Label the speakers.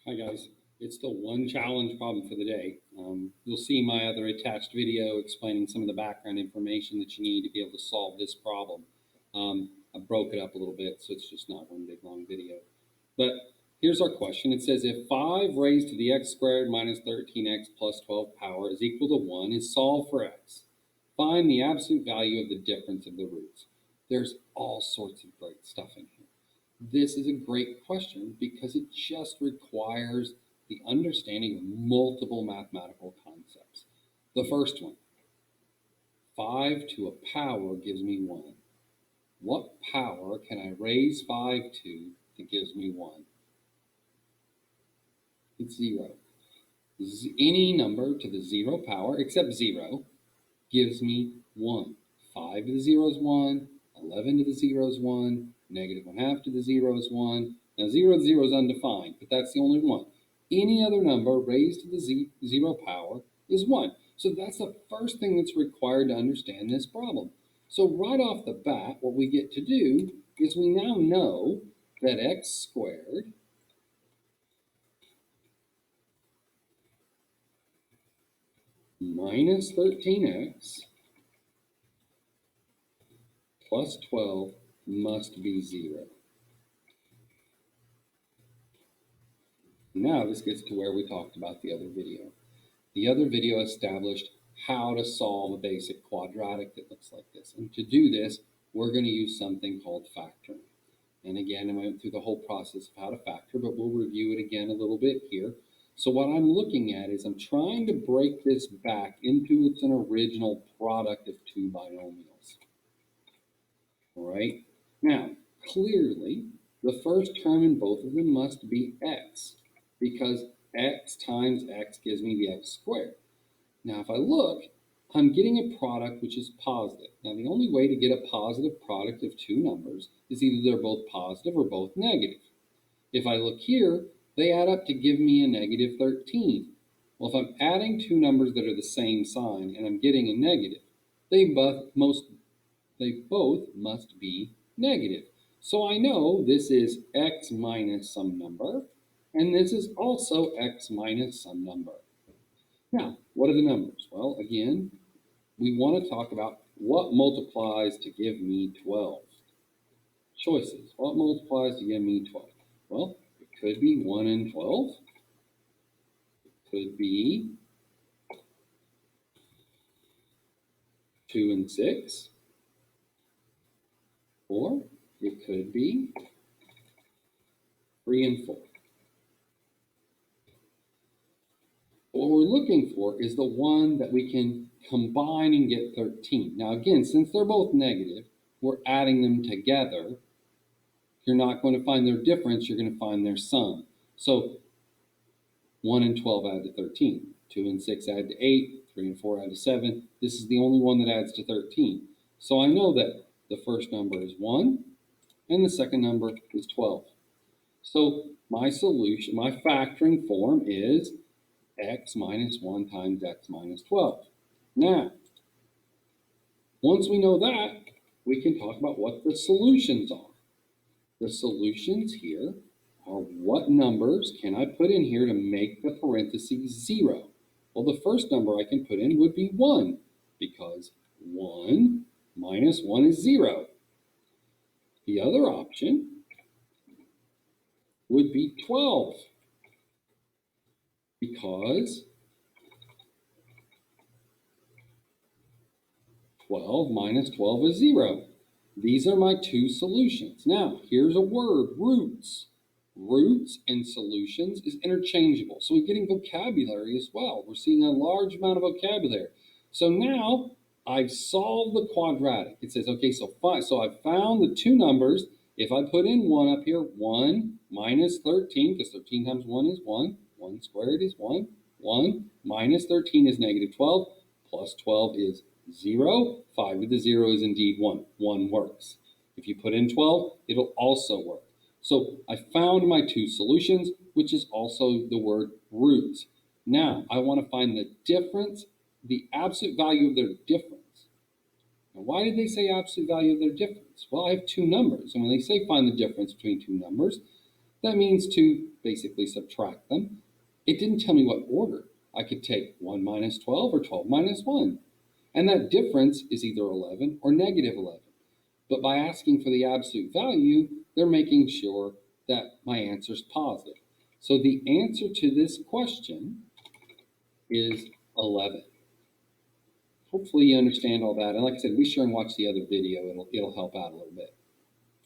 Speaker 1: Hi guys, it's the one challenge problem for the day. You'll see my other attached video explaining some of the background information that you need to be able to solve this problem. I broke it up a little bit so it's just not one big long video. But here's our question. It says if 5 raised to the x squared minus 13x plus 12 power is equal to 1 is solved for x. Find the absolute value of the difference of the roots. There's all sorts of great stuff in here. This is a great question because it just requires the understanding of multiple mathematical concepts. The first one, 5 to a power gives me 1. What power can I raise 5 to that gives me 1? It's 0. Any number to the 0 power except 0 gives me 1. 5 to the 0 is 1, 11 to the 0 is 1, negative 1/2 to the 0 is 1. Now 0 to 0 is undefined, but that's the only one. Any other number raised to the 0 power is 1. So that's the first thing that's required to understand this problem. So right off the bat, what we get to do is we now know that x squared minus 13x plus 12 must be 0. Now this gets to where we talked about the other video. The other video established how to solve a basic quadratic that looks like this. And to do this, we're going to use something called factoring. And again, I went through the whole process of how to factor, but we'll review it again a little bit here. So what I'm looking at is I'm trying to break this back into its an original product of two binomials. All right. Now, clearly, the first term in both of them must be x, because x times x gives me the x squared. Now, if I look, I'm getting a product which is positive. Now, the only way to get a positive product of two numbers is either they're both positive or both negative. If I look here, they add up to give me a negative 13. Well, if I'm adding two numbers that are the same sign and I'm getting a negative, they both must be negative. So I know this is x minus some number, and this is also x minus some number. Now, what are the numbers? Well, again, we want to talk about what multiplies to give me 12. Choices. What multiplies to give me 12? Well, it could be 1 and 12. It could be 2 and 6. Or it could be 3 and 4. What we're looking for is the one that we can combine and get 13. Now again, since they're both negative, we're adding them together. You're not going to find their difference, you're going to find their sum. So 1 and 12 add to 13. 2 and 6 add to 8. 3 and 4 add to 7. This is the only one that adds to 13. So I know that the first number is 1 and the second number is 12. So my solution, my factoring form is x minus 1 times x minus 12. Now, once we know that, we can talk about what the solutions are. The solutions here are what numbers can I put in here to make the parentheses 0? Well, the first number I can put in would be 1, because 1 minus 1 is 0. The other option would be 12, because 12 minus 12 is 0. These are my two solutions. Now, here's a word, roots. Roots and solutions is interchangeable. So we're getting vocabulary as well. We're seeing a large amount of vocabulary. So now I've solved the quadratic. It says, okay, so I've found the two numbers. If I put in 1 up here, 1 minus 13, because 13 times 1 is 1. 1 squared is 1. 1 minus 13 is negative 12. Plus 12 is 0. 5 to the 0 is indeed 1. 1 works. If you put in 12, it'll also work. So I found my two solutions, which is also the word roots. Now I want to find the difference, the absolute value of their difference. Now, why did they say absolute value of their difference? Well, I have two numbers, and when they say find the difference between two numbers, That means to basically subtract them. It didn't tell me what order. I could take 1 minus 12 or 12 minus 1. And that difference is either 11 or negative 11. But by asking for the absolute value, they're making sure that my answer is positive. So the answer to this question is 11. Hopefully you understand all that. And like I said, be sure and watch the other video. It'll help out a little bit.